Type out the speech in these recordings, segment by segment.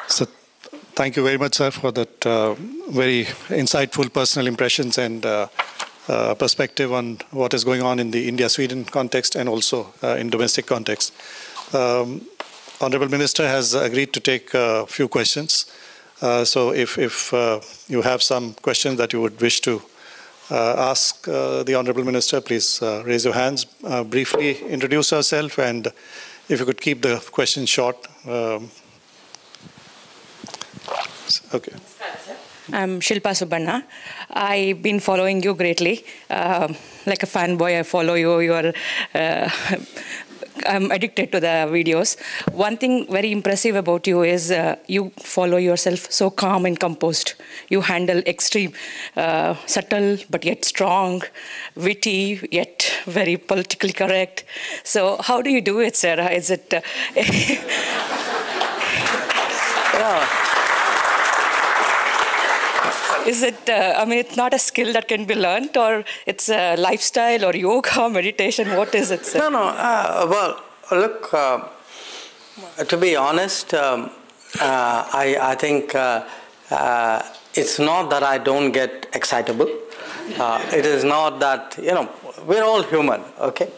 So thank you very much, sir, for that very insightful personal impressions and perspective on what is going on in the India-Sweden context and also in domestic context. Honorable Minister has agreed to take a few questions. So if you have some questions that you would wish to ask the Honorable Minister, please raise your hands, briefly introduce yourself, and if you could keep the questions short. Okay. I'm Shilpa Subarna. I've been following you greatly. Like a fanboy, I follow you. I'm addicted to the videos. One thing very impressive about you is you follow yourself so calm and composed. You handle extreme, subtle but yet strong, witty yet very politically correct. So how do you do it, sir? Is it... Is it, I mean, it's not a skill that can be learned, or it's a lifestyle or yoga, meditation? What is it, sir? No. Well, look, to be honest, I think it's not that I don't get excitable. It is not that, we're all human, okay?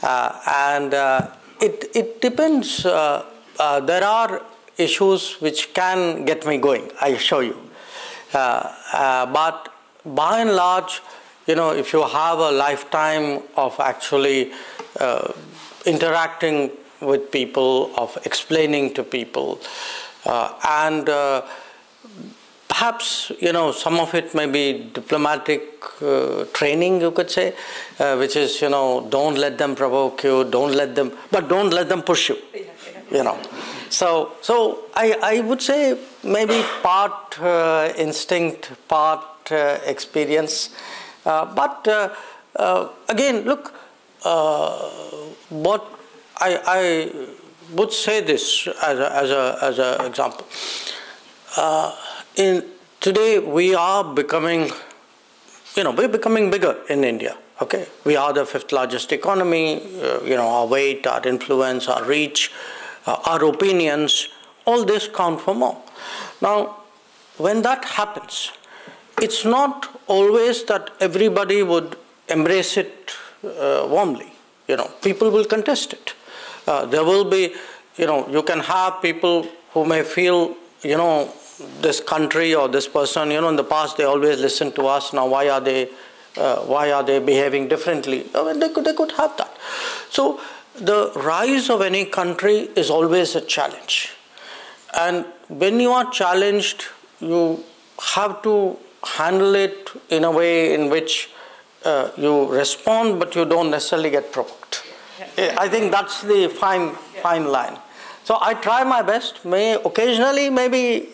And it depends. There are issues which can get me going, I assure you. But by and large, if you have a lifetime of actually interacting with people, of explaining to people, and perhaps, some of it may be diplomatic training, you could say, which is, don't let them provoke you, but don't let them push you, So I would say maybe part instinct, part experience. But again, look, what I would say this as an example. Today we are becoming, we're becoming bigger in India. Okay, we are the 5th largest economy. Our weight, our influence, our reach. Our opinions, all this count for more. Now, when that happens, it's not always that everybody would embrace it warmly. People will contest it. There will be, you can have people who may feel, this country or this person, in the past they always listened to us. Now, why are they behaving differently? They could have that. So, the rise of any country is always a challenge. And when you are challenged, you have to handle it in a way in which you respond, but you don't necessarily get provoked. I think that's the fine line. So I try my best. Occasionally, maybe,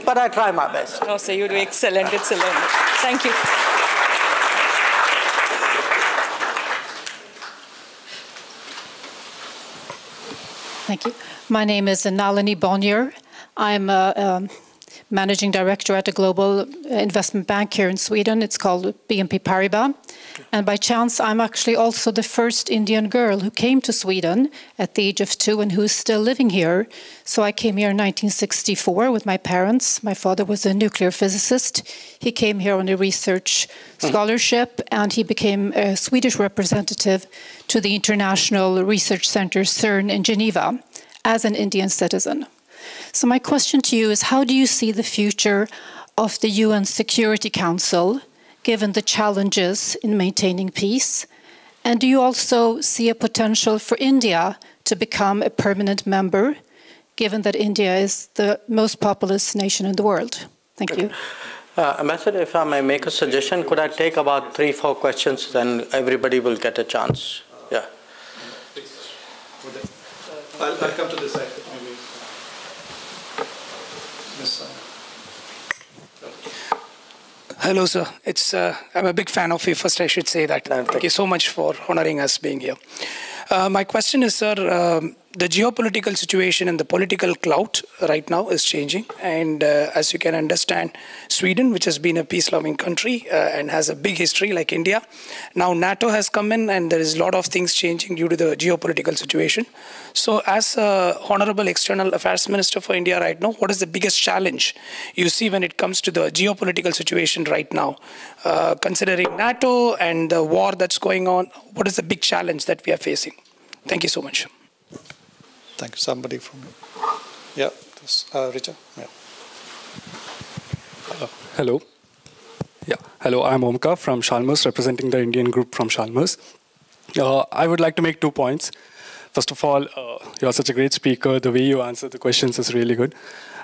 but I try my best. No, so you do excellent. Thank you. Thank you. My name is Nalini Bonnier. I'm a managing director at a global investment bank here in Sweden. It's called BNP Paribas. And by chance, I'm actually also the first Indian girl who came to Sweden at the age of 2 and who's still living here. So I came here in 1964 with my parents. My father was a nuclear physicist. He came here on a research scholarship, and he became a Swedish representative to the International Research Center CERN in Geneva as an Indian citizen. So my question to you is, how do you see the future of the UN Security Council, given the challenges in maintaining peace? And do you also see a potential for India to become a permanent member, given that India is the most populous nation in the world? Thank you. Ambassador, if I may make a suggestion, could I take about 3-4 questions, then everybody will get a chance. Yeah. I'll come to this side. Hello, sir. I'm a big fan of you. First, I should say that. Thank you so much for honoring us being here. My question is, sir, the geopolitical situation and the political clout right now is changing. And as you can understand, Sweden, which has been a peace-loving country and has a big history like India, now NATO has come in and there is a lot of things changing due to the geopolitical situation. So as Honorable External Affairs Minister for India right now, what is the biggest challenge you see when it comes to the geopolitical situation right now? Considering NATO and the war that's going on, what is the big challenge that we are facing? Thank you so much. Thank you. Somebody from yeah, this, Richard. Yeah. Hello. Yeah. Hello. I'm Omkar from Chalmers, representing the Indian group from Chalmers. I would like to make 2 points. First of all, you're such a great speaker. The way you answer the questions is really good.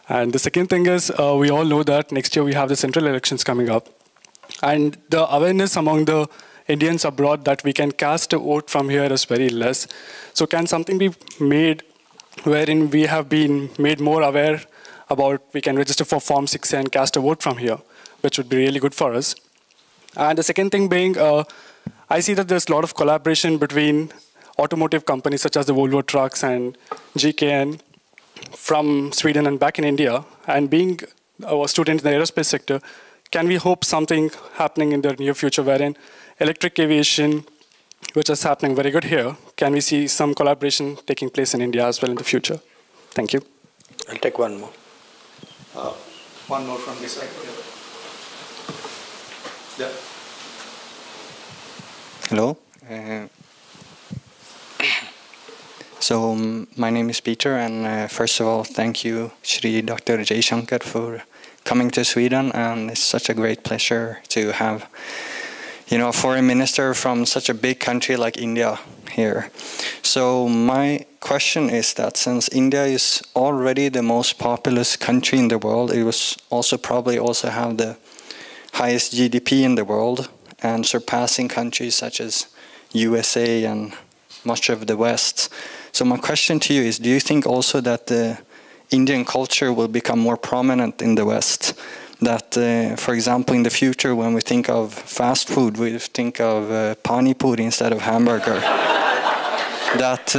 And the second thing is, we all know that next year we have the central elections coming up, and the awareness among the Indians abroad that we can cast a vote from here is very less. So can something be made wherein we have been made more aware about we can register for Form 6 and cast a vote from here, which would be really good for us. And the second thing being, I see that there's a lot of collaboration between automotive companies such as the Volvo Trucks and GKN from Sweden and back in India. And being a student in the aerospace sector, can we hope something happening in the near future wherein electric aviation, which is happening very good here, can we see some collaboration taking place in India as well in the future? Thank you. I'll take one more. One more from this side. Yeah. Hello. So my name is Peter, and first of all, thank you, Shri Dr. Jaishankar, for coming to Sweden, and it's such a great pleasure to have a foreign minister from such a big country like India here. So my question is that since India is already the most populous country in the world, it was also probably also have the highest GDP in the world and surpassing countries such as USA and much of the West. So my question to you is, do you think also that the Indian culture will become more prominent in the West? That, for example, in the future, when we think of fast food, we think of pani puri instead of hamburger. That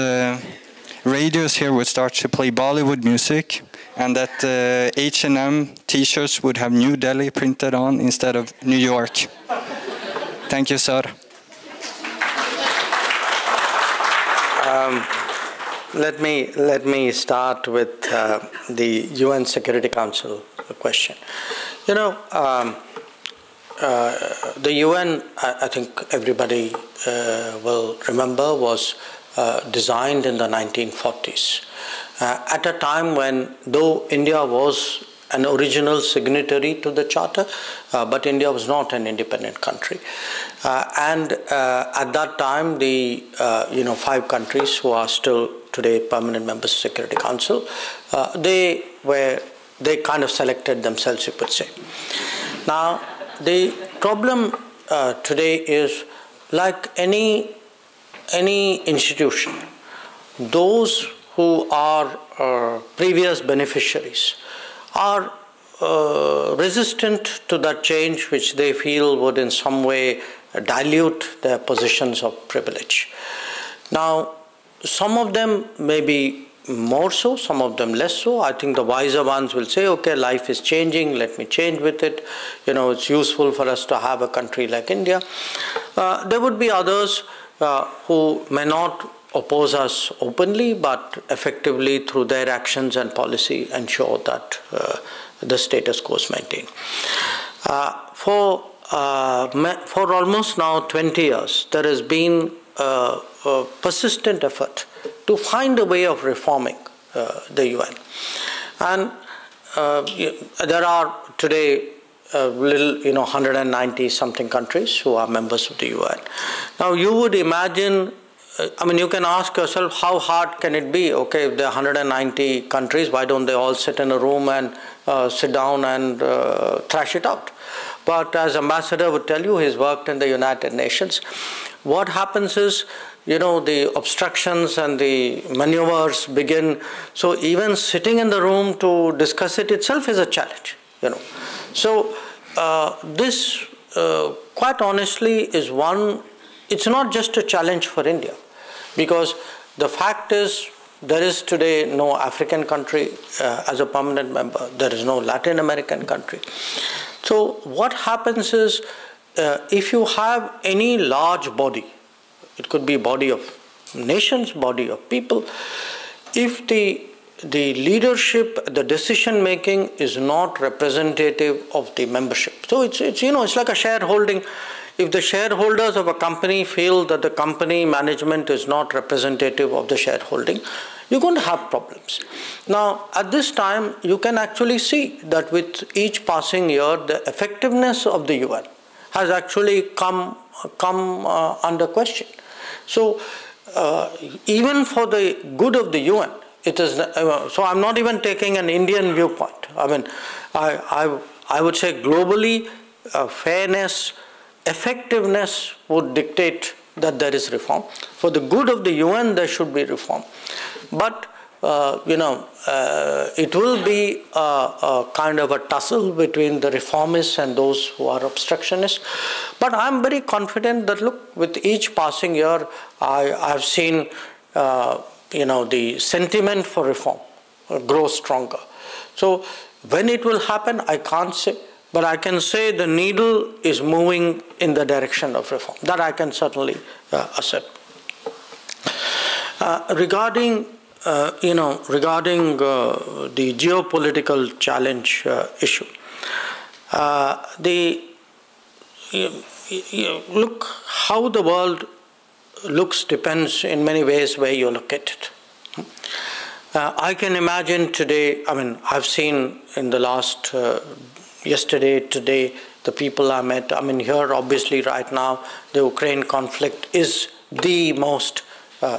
radios here would start to play Bollywood music, and that H&M T-shirts would have New Delhi printed on instead of New York. Thank you, sir. Let me start with the UN Security Council question. The UN, I think everybody will remember, was designed in the 1940s. At a time when, though India was an original signatory to the Charter, but India was not an independent country. And at that time, the 5 countries who are still today permanent members of the Security Council, they kind of selected themselves, you could say. Now, the problem today is, like any institution, those who are previous beneficiaries are resistant to that change, which they feel would in some way dilute their positions of privilege. Now, some of them may be more so, some of them less so. I think the wiser ones will say, okay, life is changing, let me change with it. It's useful for us to have a country like India. There would be others who may not oppose us openly, but effectively through their actions and policy ensure that the status quo is maintained. For almost now 20 years, there has been a persistent effort to find a way of reforming the UN. And there are today 190 something countries who are members of the UN. Now you would imagine, you can ask yourself, how hard can it be? Okay, if there are 190 countries, why don't they all sit in a room and sit down and thrash it out? But as Ambassador would tell you, he's worked in the United Nations. What happens is, the obstructions and the maneuvers begin. So even sitting in the room to discuss it itself is a challenge, So this, quite honestly, is one, it's not just a challenge for India, because the fact is there is today no African country as a permanent member. There is no Latin American country. So what happens is, if you have any large body, it could be body of nations, body of people, if the leadership, the decision making is not representative of the membership. So it's like a shareholding. If the shareholders of a company feel that the company management is not representative of the shareholding, you're going to have problems. Now, at this time, you can actually see that with each passing year, the effectiveness of the UN has actually come under question. So, even for the good of the UN, it is. So, I'm not even taking an Indian viewpoint. I mean, I would say globally, fairness, effectiveness would dictate that there is reform. For the good of the UN, there should be reform. But, it will be a kind of a tussle between the reformists and those who are obstructionists. But I'm very confident that, look, with each passing year, I've seen, the sentiment for reform grow stronger. So when it will happen, I can't say. But I can say the needle is moving in the direction of reform. That I can certainly assert. Regarding the geopolitical challenge issue, look how the world looks depends in many ways where you look at it. I can imagine today. I mean, I've seen in the last. Yesterday, today, the people I met, I mean, here obviously right now, the Ukraine conflict is the most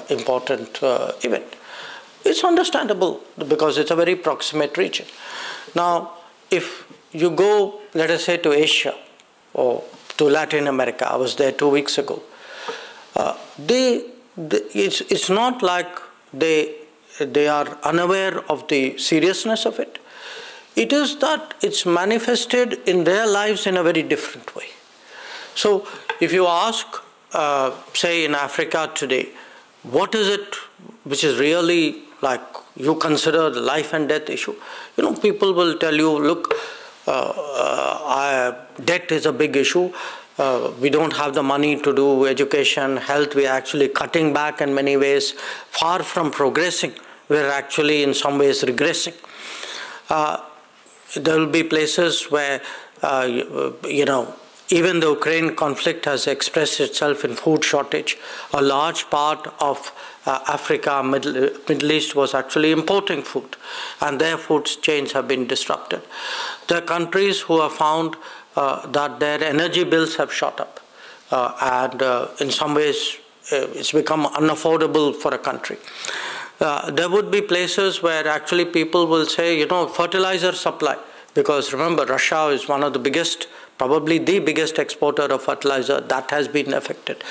important event. It's understandable because it's a very proximate region. Now, if you go, let us say, to Asia or to Latin America, I was there 2 weeks ago, it's not like they are unaware of the seriousness of it. It is that it's manifested in their lives in a very different way. So if you ask, say in Africa today, what is it which is really like you consider the life and death issue? People will tell you, look, debt is a big issue. We don't have the money to do education, health. We are actually cutting back in many ways. Far from progressing, we're actually in some ways regressing. There will be places where, even the Ukraine conflict has expressed itself in food shortage. A large part of Africa, Middle East was actually importing food, and their food chains have been disrupted. There are countries who have found that their energy bills have shot up, and in some ways it's become unaffordable for a country. There would be places where actually people will say, fertilizer supply, because remember, Russia is one of the biggest, probably the biggest exporter of fertilizer, that has been affected.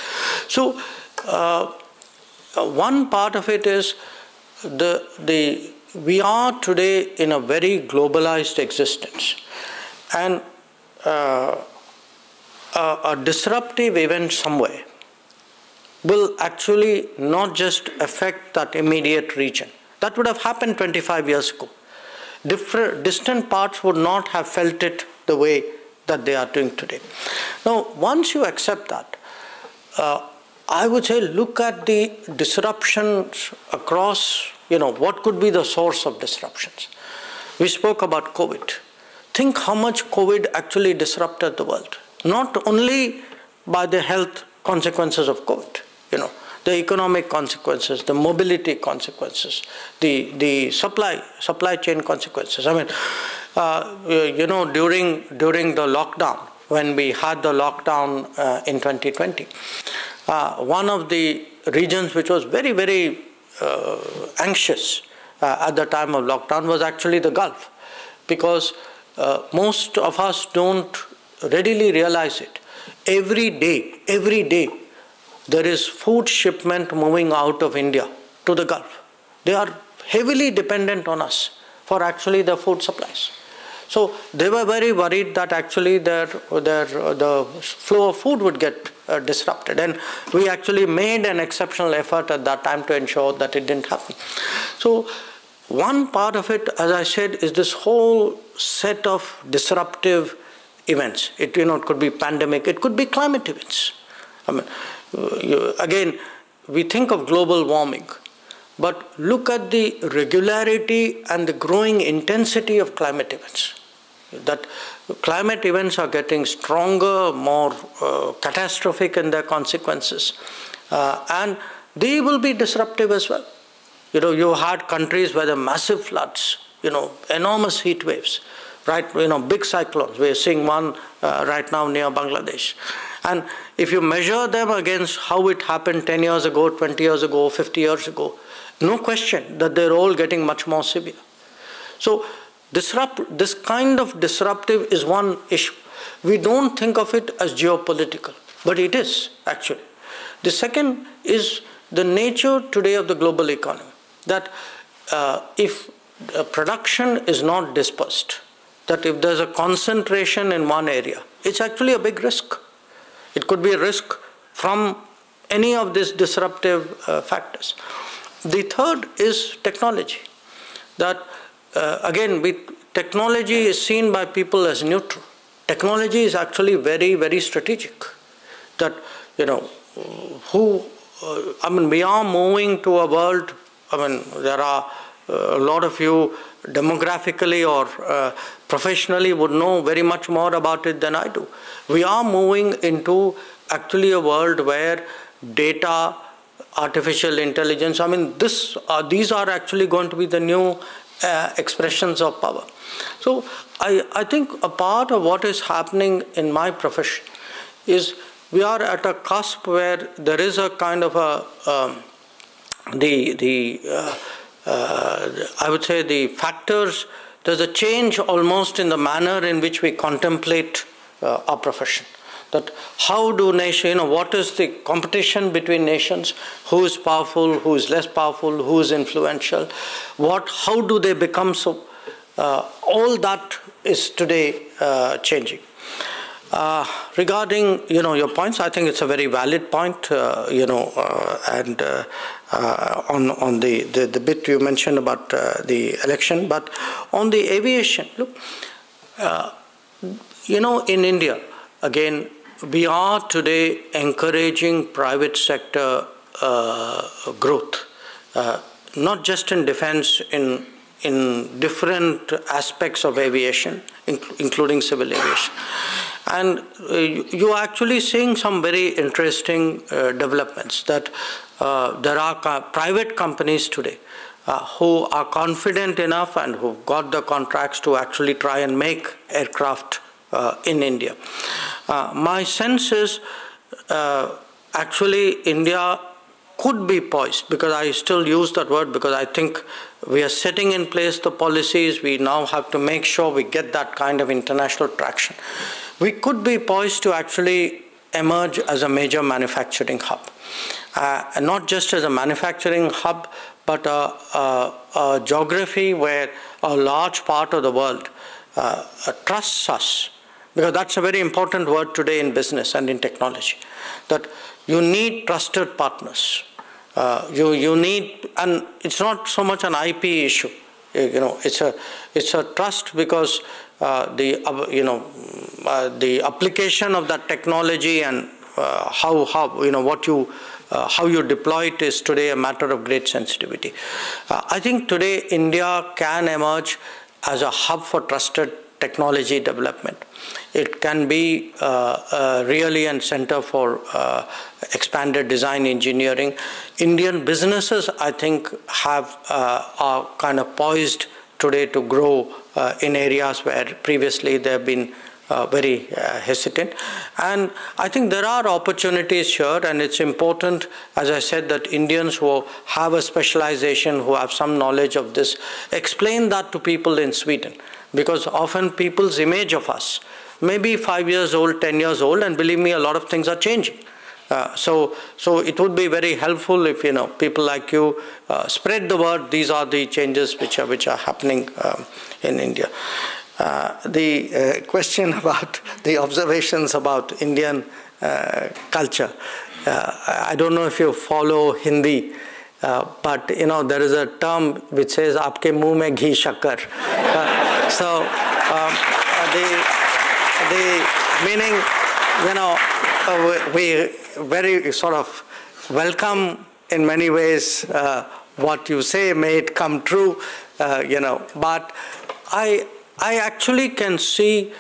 So one part of it is we are today in a very globalized existence, and a disruptive event somewhere will actually not just affect that immediate region. That would have happened 25 years ago. Distant parts would not have felt it the way that they are doing today. Now, once you accept that, I would say look at the disruptions across, what could be the source of disruptions. We spoke about COVID. Think how much COVID actually disrupted the world. Not only by the health consequences of COVID, the economic consequences, the mobility consequences, the supply chain consequences. I mean, during the lockdown, when we had the lockdown in 2020, one of the regions which was very, very anxious at the time of lockdown was actually the Gulf, because most of us don't readily realize it. Every day, there is food shipment moving out of India to the Gulf. They are heavily dependent on us for actually the food supplies. So they were very worried that actually the flow of food would get disrupted. And we actually made an exceptional effort at that time to ensure that it didn't happen. So one part of it, as I said, is this whole set of disruptive events. It could be pandemic, it could be climate events. I mean, again, we think of global warming, but look at the regularity and the growing intensity of climate events. That climate events are getting stronger, more catastrophic in their consequences, and they will be disruptive as well. You had countries where there are massive floods, enormous heat waves, right? Big cyclones. We're seeing one right now near Bangladesh. And if you measure them against how it happened 10 years ago, 20 years ago, 50 years ago, no question that they're all getting much more severe. So this kind of disruptive is one issue. We don't think of it as geopolitical, but it is actually. The second is the nature today of the global economy, that if production is not dispersed, that if there's a concentration in one area, it's actually a big risk. It could be a risk from any of these disruptive factors. The third is technology. That again, technology is seen by people as neutral. Technology is actually very, very strategic. That, we are moving to a world, there are a lot of you demographically or professionally would know very much more about it than I do. We are moving into actually a world where data, artificial intelligence, these are actually going to be the new expressions of power. So I think a part of what is happening in my profession is we are at a cusp where there is a kind of I would say the factors, there's a change almost in the manner in which we contemplate our profession. That how do nations, what is the competition between nations, who is powerful, who is less powerful, who is influential, how do they become so, all that is today changing. Regarding, your points, I think it's a very valid point, and on the bit you mentioned about the election, but on the aviation, look, in India, again, we are today encouraging private sector growth, not just in defense, in different aspects of aviation, including civil aviation. And you are actually seeing some very interesting developments, that there are private companies today who are confident enough and who've got the contracts to actually try and make aircraft in India. My sense is actually India could be poised, because I still use that word because I think we are setting in place the policies. We now have to make sure we get that kind of international traction. We could be poised to actually emerge as a major manufacturing hub. And not just as a manufacturing hub, but a geography where a large part of the world trusts us. Because that's a very important word today in business and in technology, that you need trusted partners. You need, and it's not so much an IP issue. It's a trust, because the application of that technology and how you deploy it is today a matter of great sensitivity. I think today India can emerge as a hub for trusted technology development. It can be really a center for expanded design engineering. Indian businesses, I think, are kind of poised today to grow in areas where previously they have been very hesitant. And I think there are opportunities here, and it's important, as I said, that Indians who have a specialization, who have some knowledge of this, explain that to people in Sweden. Because often people's image of us may be 5 years old, 10 years old, and believe me, a lot of things are changing. So it would be very helpful if people like you spread the word. These are the changes which are happening in India. the question about the observations about Indian culture. I don't know if you follow Hindi, but there is a term which says "Aapke muh mein ghee shakkar." So the meaning, we very sort of welcome in many ways what you say, may it come true, but I actually can see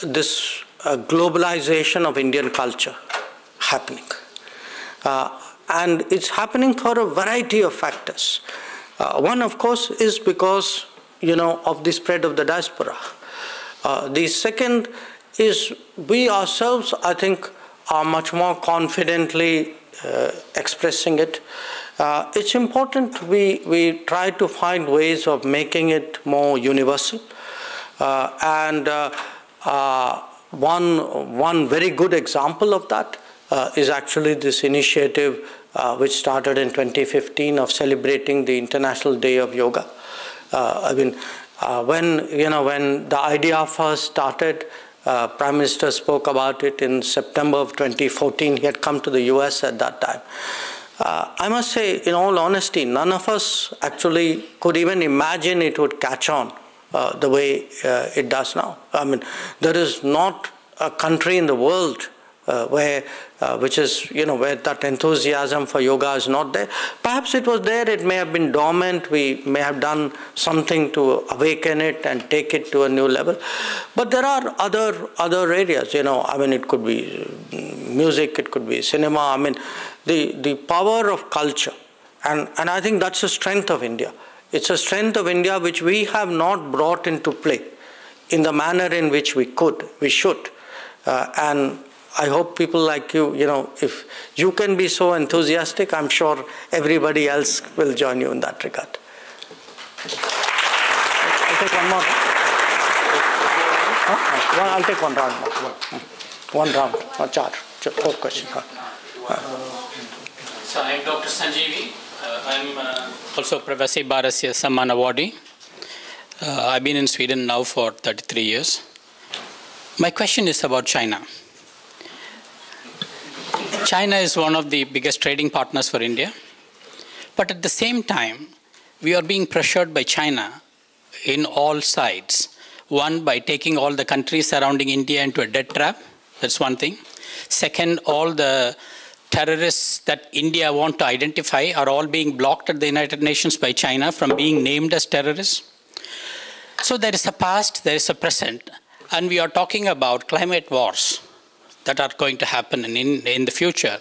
this globalization of Indian culture happening. And it's happening for a variety of factors. One, of course, is because, of the spread of the diaspora. The second is we ourselves, I think, are much more confidently expressing it. It's important we try to find ways of making it more universal. And one very good example of that is actually this initiative which started in 2015 of celebrating the International Day of Yoga. When the idea first started, Prime Minister spoke about it in September of 2014. He had come to the US at that time. I must say, in all honesty, none of us actually could even imagine it would catch on the way it does now. There is not a country in the world where that enthusiasm for yoga is not there. Perhaps it was there, it may have been dormant, we may have done something to awaken it and take it to a new level. But there are other areas, it could be music, it could be cinema, the power of culture. And I think that's the strength of India. It's a strength of India which we have not brought into play in the manner in which we should. And I hope people like you, if you can be so enthusiastic, I'm sure everybody else will join you in that regard. I'll take one more. I'll take one round more. One round, or four questions. So I'm Dr. Sanjeevi. I'm also Pravasi Bharasya Samman Awardee. I've been in Sweden now for 33 years. My question is about China. China is one of the biggest trading partners for India. But at the same time, we are being pressured by China in all sides. One, by taking all the countries surrounding India into a debt trap. That's one thing. Second, all the terrorists that India want to identify are all being blocked at the United Nations by China from being named as terrorists. So there is a past, there is a present, and we are talking about climate wars that are going to happen in the future,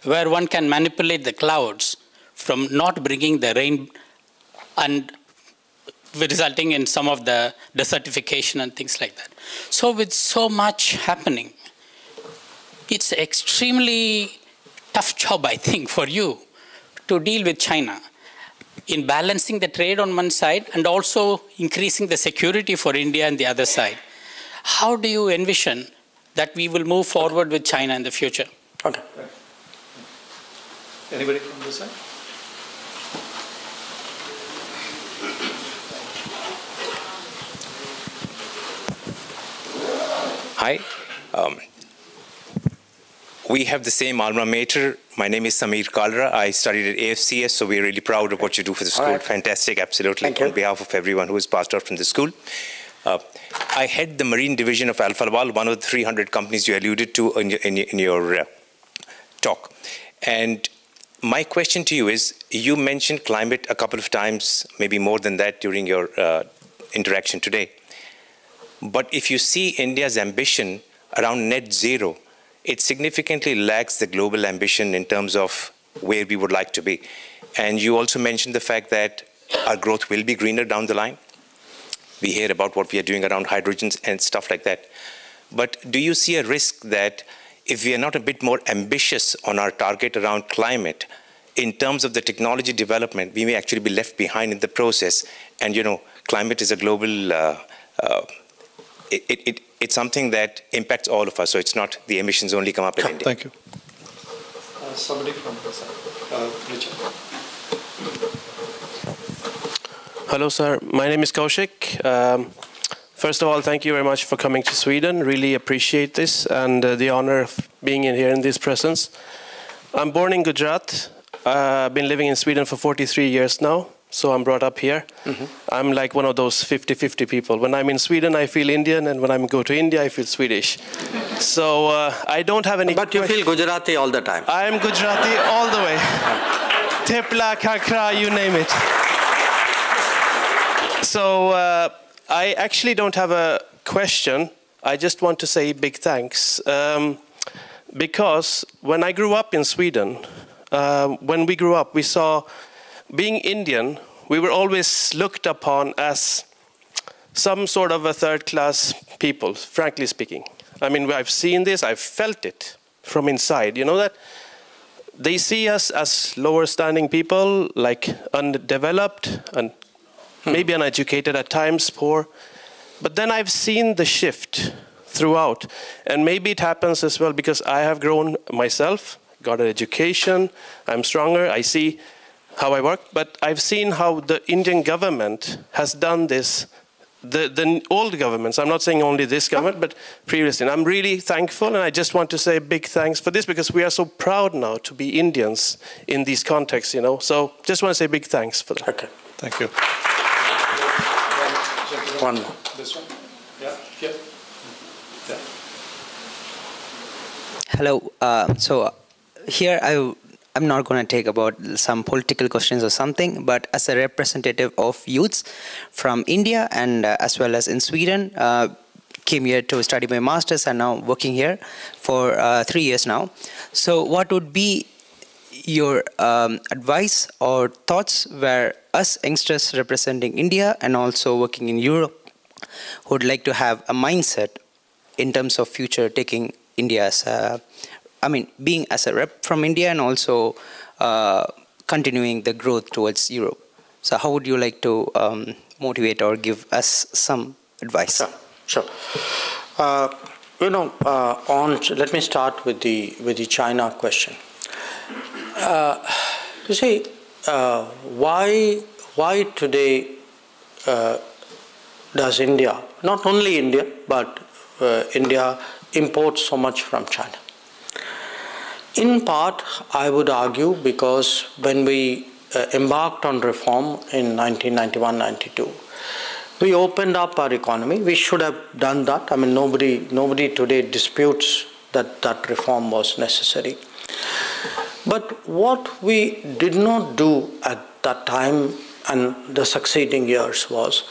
where one can manipulate the clouds from not bringing the rain and resulting in some of the desertification and things like that. So with so much happening, it's an extremely tough job, I think, for you to deal with China in balancing the trade on one side and also increasing the security for India on the other side. How do you envision that we will move forward with China in the future? Okay. Anybody from this side? Hi. We have the same alma mater. My name is Samir Kalra. I studied at AFCS, so we're really proud of what you do for the school. Right. Fantastic, absolutely. On behalf of everyone who is passed out from the school. I head the Marine Division of Alfa Laval, one of the 300 companies you alluded to in your talk. And my question to you is, you mentioned climate a couple of times, maybe more than that during your interaction today. But if you see India's ambition around net zero, it significantly lacks the global ambition in terms of where we would like to be. And you also mentioned the fact that our growth will be greener down the line. We hear about what we are doing around hydrogens and stuff like that. But do you see a risk that if we are not a bit more ambitious on our target around climate, in terms of the technology development, we may actually be left behind in the process? And climate is a global, it's something that impacts all of us, so it's not the emissions only come up in India. Thank you. Somebody from the side. Richard. Hello, sir. My name is Kaushik First of all, thank you very much for coming to Sweden. Really appreciate this and the honor of being in here in this presence. I'm born in Gujarat. I've been living in Sweden for 43 years now, so I'm brought up here. I'm like one of those 50-50 people. When I'm in Sweden, I feel Indian, and when I go to India, I feel Swedish. So I don't have any... But you feel Gujarati all the time. I'm Gujarati all the way. Tepla, kakra, you name it. So I actually don't have a question. I just want to say big thanks. Because when I grew up in Sweden, when we grew up, we saw being Indian, we were always looked upon as some sort of a third-class people, frankly speaking. I mean, I've seen this, I've felt it from inside. You know that? They see us as lower-standing people, like undeveloped and maybe uneducated at times, poor. But then I've seen the shift throughout. And maybe it happens as well because I have grown myself, got an education, I'm stronger, I see how I work. But I've seen how the Indian government has done this, the old governments, I'm not saying only this government, but previously. And I'm really thankful, and I just want to say big thanks for this because we are so proud now to be Indians in these contexts, you know. So just want to say big thanks for that. Okay. Thank you. One more. This one? Yeah, here. Yeah. Hello. So here I'm not going to take about some political questions or something, but as a representative of youths from India and as well as in Sweden, came here to study my master's and now working here for 3 years now. So what would be your advice or thoughts where us youngsters representing India and also working in Europe would like to have a mindset in terms of future taking India as a, I mean, being as a rep from India and also continuing the growth towards Europe. So how would you like to motivate or give us some advice? Sure. Let me start with the China question. You see, why today does India, not only India, but India imports so much from China? In part, I would argue because when we embarked on reform in 1991-92, we opened up our economy. We should have done that. I mean, nobody today disputes that reform was necessary. But what we did not do at that time and the succeeding years was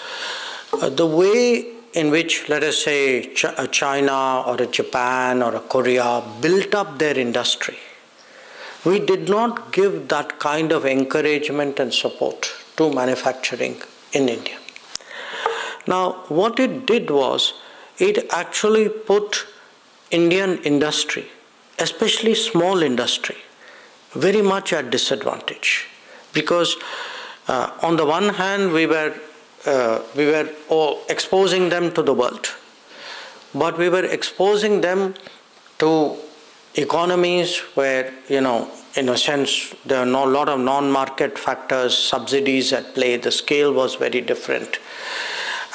the way in which, let us say, China or a Japan or a Korea built up their industry. We did not give that kind of encouragement and support to manufacturing in India. Now, what it did was, it actually put Indian industry, especially small industry, very much at disadvantage. Because on the one hand, we were exposing them to the world, but we were exposing them to economies where, in a sense, there are a lot of non-market factors, subsidies at play. The scale was very different.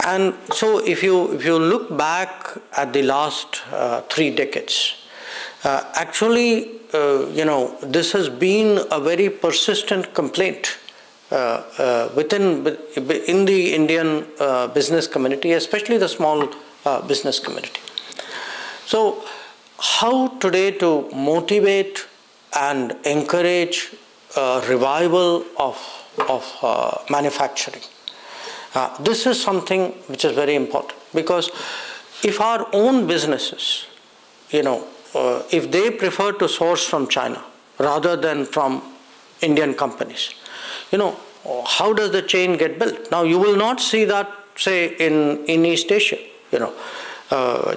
And so if you look back at the last 3 decades, actually, this has been a very persistent complaint in the Indian business community, especially the small business community. So how today to motivate and encourage revival of manufacturing? This is something which is very important, because if our own businesses, if they prefer to source from China rather than from Indian companies, how does the chain get built? Now, you will not see that, say, in East Asia.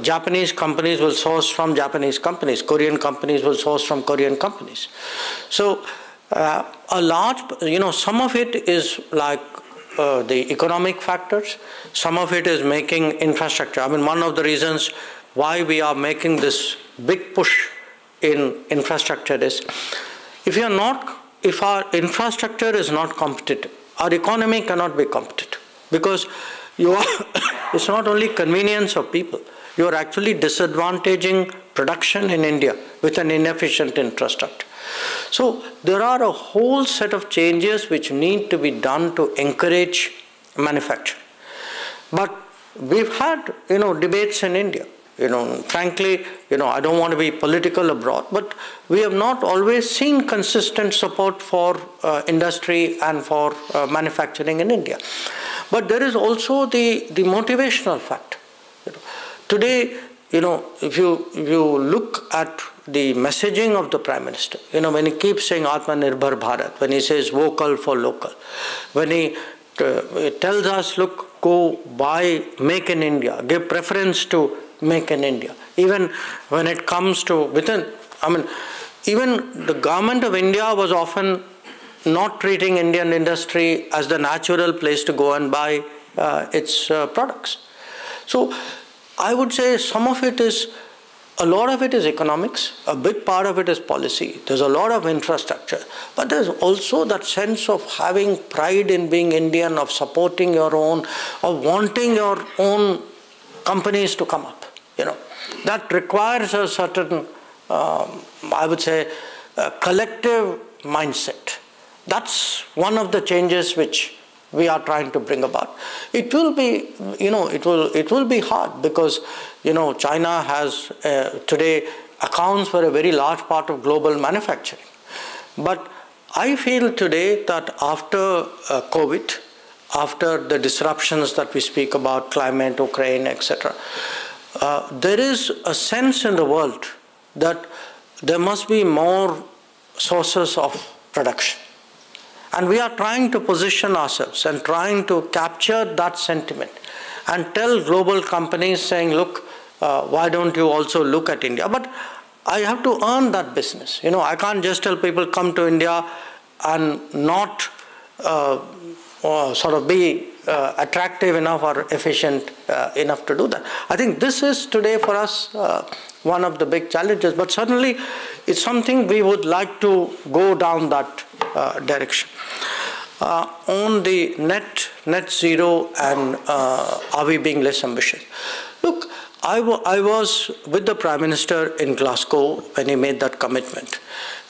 Japanese companies will source from Japanese companies. Korean companies will source from Korean companies. So, a large, some of it is like the economic factors. Some of it is making infrastructure. I mean, one of the reasons why we are making this big push in infrastructure is, if our infrastructure is not competitive, our economy cannot be competitive. Because it's not only convenience of people, you are actually disadvantaging production in India with an inefficient infrastructure. So there are a whole set of changes which need to be done to encourage manufacturing. But we've had, debates in India. Frankly, I don't want to be political abroad, but we have not always seen consistent support for industry and for manufacturing in India. But there is also the motivational factor. Today, if you look at the messaging of the Prime Minister, when he keeps saying Atmanirbhar Bharat, when he says vocal for local, when he tells us, look, go buy, make in India, give preference to make in India. Even when it comes to even the government of India was often not treating Indian industry as the natural place to go and buy its products. So I would say a lot of it is economics, a big part of it is policy. There's a lot of infrastructure, but there's also that sense of having pride in being Indian, of supporting your own, of wanting your own companies to come up. That requires a certain, I would say, collective mindset. That's one of the changes which we are trying to bring about. It will be, it will be hard because, China has today accounts for a very large part of global manufacturing. But I feel today that after COVID, after the disruptions that we speak about, climate, Ukraine, etc., there is a sense in the world that there must be more sources of production. And we are trying to position ourselves and trying to capture that sentiment and tell global companies saying, look, why don't you also look at India? But I have to earn that business. I can't just tell people come to India and not sort of be attractive enough or efficient enough to do that. I think this is today for us one of the big challenges, but certainly it's something we would like to go down that direction. On the net zero and are we being less ambitious? Look, I was with the Prime Minister in Glasgow when he made that commitment.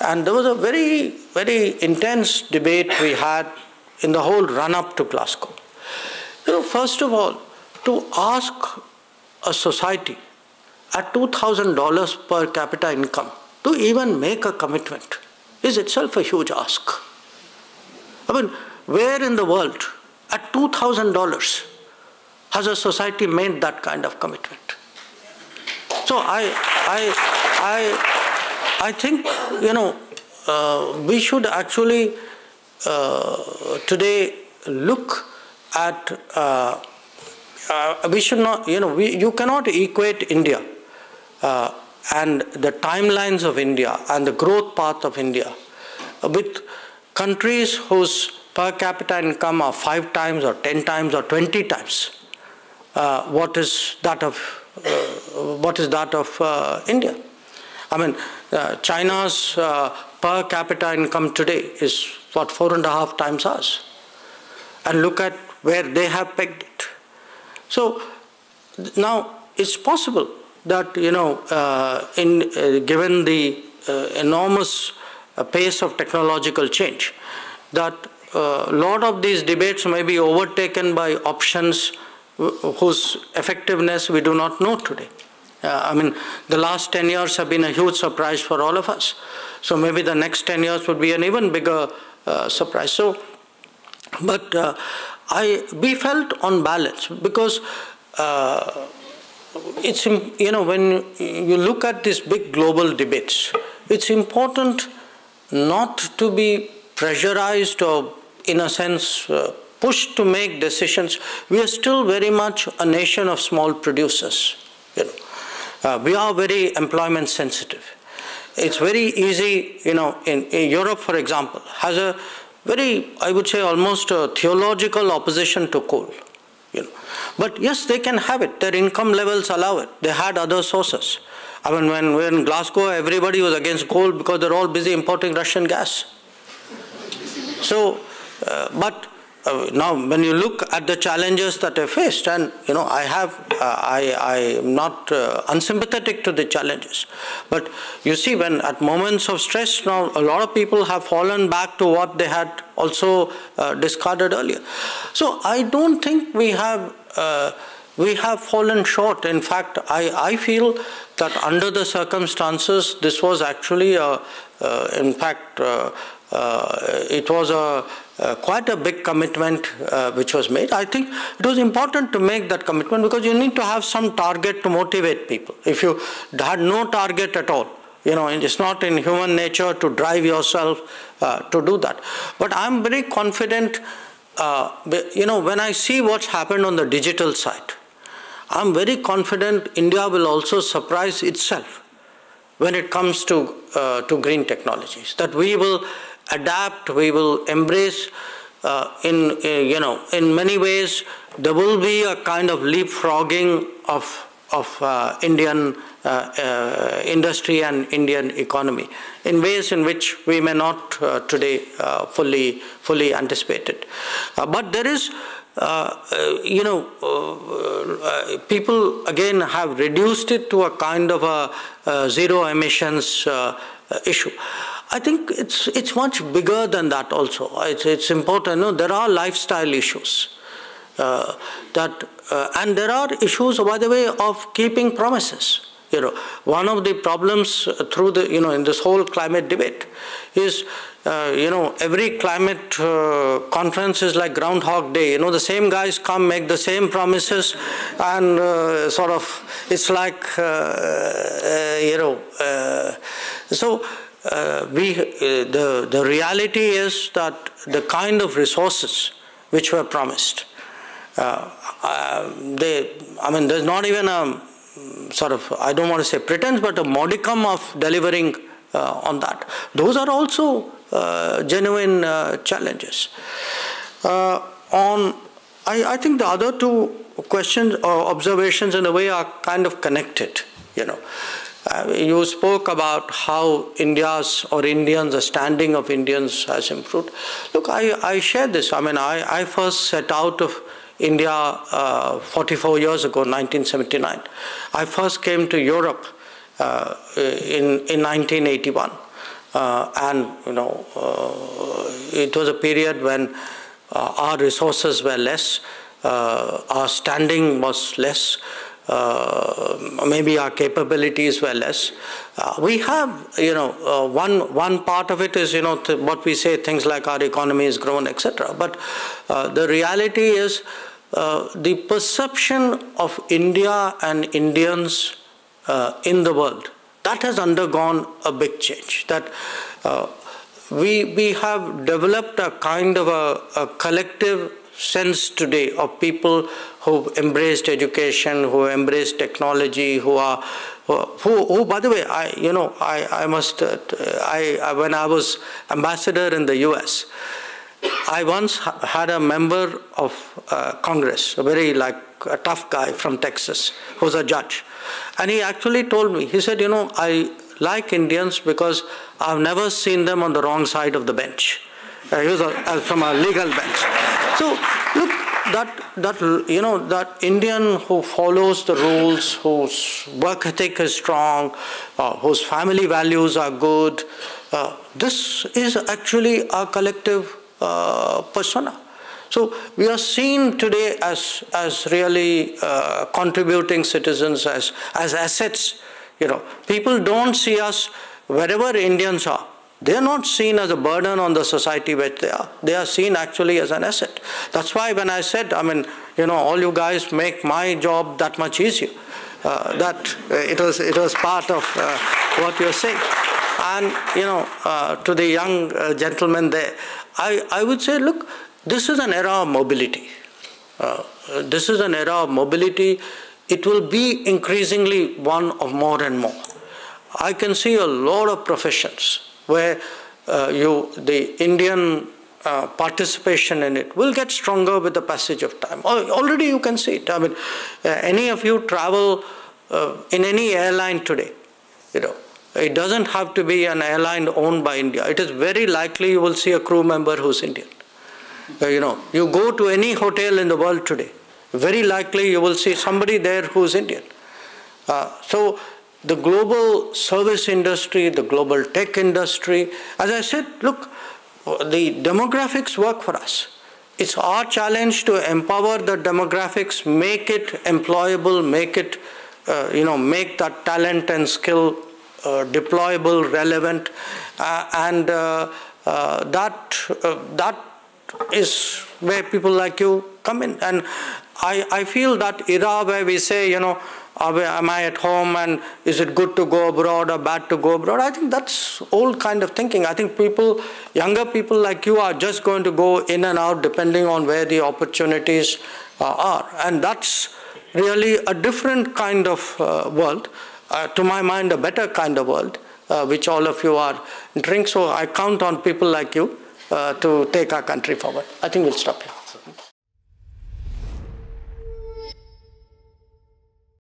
And there was a very, very intense debate we had in the whole run-up to Glasgow. First of all, to ask a society at $2,000 per capita income to even make a commitment is itself a huge ask. Where in the world at $2,000 has a society made that kind of commitment? So I think, we should actually today look at, we should not, you cannot equate India and the timelines of India and the growth path of India with countries whose per capita income are 5 times or 10 times or 20 times what is that of India. China's per capita income today is 4.5 times ours. And look at where they have pegged it. So now it's possible that, given the enormous pace of technological change, that a lot of these debates may be overtaken by options whose effectiveness we do not know today. The last 10 years have been a huge surprise for all of us. So maybe the next 10 years would be an even bigger surprise. So, but we felt on balance because it's, when you look at these big global debates, it's important not to be pressurized or, in a sense, pushed to make decisions. We are still very much a nation of small producers. We are very employment sensitive. It's very easy, in Europe, for example, has a very, I would say, almost a theological opposition to coal. But yes, they can have it. Their income levels allow it. They had other sources. When we were in Glasgow, everybody was against coal because they're all busy importing Russian gas. So, but now when you look at the challenges that I faced, and I am not unsympathetic to the challenges, but you see, when at moments of stress, now a lot of people have fallen back to what they had also discarded earlier. So I don't think we have fallen short. In fact, I feel that under the circumstances, this was actually it was quite a big commitment which was made. I think it was important to make that commitment because you need to have some target to motivate people. If you had no target at all, it's not in human nature to drive yourself to do that. But I'm very confident, when I see what's happened on the digital side, I'm very confident India will also surprise itself when it comes to green technologies, that we will adapt, we will embrace. In many ways, there will be a kind of leapfrogging of Indian industry and Indian economy in ways in which we may not today fully anticipate it. But there is, people again have reduced it to a kind of a zero emissions issue. I think it's much bigger than that also. It's important. There are lifestyle issues and there are issues, by the way, of keeping promises. One of the problems through the in this whole climate debate is every climate conference is like Groundhog Day. The same guys come, make the same promises, and it's like so. The reality is that the kind of resources which were promised, there's not even a I don't want to say pretense, but a modicum of delivering on that. Those are also genuine challenges. I think the other two questions or observations in a way are kind of connected. You spoke about how the standing of Indians has improved. Look, I share this. I first set out of India 44 years ago, 1979. I first came to Europe in 1981. It was a period when our resources were less, our standing was less, maybe our capabilities were less. We have, one part of it is, what we say, things like our economy has grown, etc. But the reality is the perception of India and Indians in the world, that has undergone a big change. That we have developed a kind of a collective sense today of people who embraced education, who embraced technology, who by the way, when I was ambassador in the US, I once had a member of Congress, a very a tough guy from Texas, who's a judge. And he actually told me, he said, I like Indians because I've never seen them on the wrong side of the bench. He was from a legal bench. So look, that Indian who follows the rules, whose work ethic is strong, whose family values are good, this is actually our collective persona. So we are seen today as really contributing citizens, as assets. People don't see us, wherever Indians are, they are not seen as a burden on the society which they are. They are seen actually as an asset. That's why when I said, all you guys make my job that much easier. That it was part of what you're saying. And to the young gentleman there, I would say, look, this is an era of mobility. This is an era of mobility. It will be increasingly one of more and more. I can see a lot of professions where the Indian participation in it will get stronger with the passage of time. Already you can see it. Any of you travel in any airline today, it doesn't have to be an airline owned by India. It is very likely you will see a crew member who's Indian. You go to any hotel in the world today, very likely you will see somebody there who's Indian. So the global service industry, the global tech industry, as I said, look, the demographics work for us. It's our challenge to empower the demographics, make it employable, make it, make that talent and skill deployable, relevant, and that is where people like you come in. And I feel that era where we say, am I at home and is it good to go abroad or bad to go abroad? I think that's old kind of thinking. I think younger people like you are just going to go in and out depending on where the opportunities are. And that's really a different kind of world, to my mind a better kind of world, which all of you are entering. So I count on people like you to take our country forward. I think we'll stop here.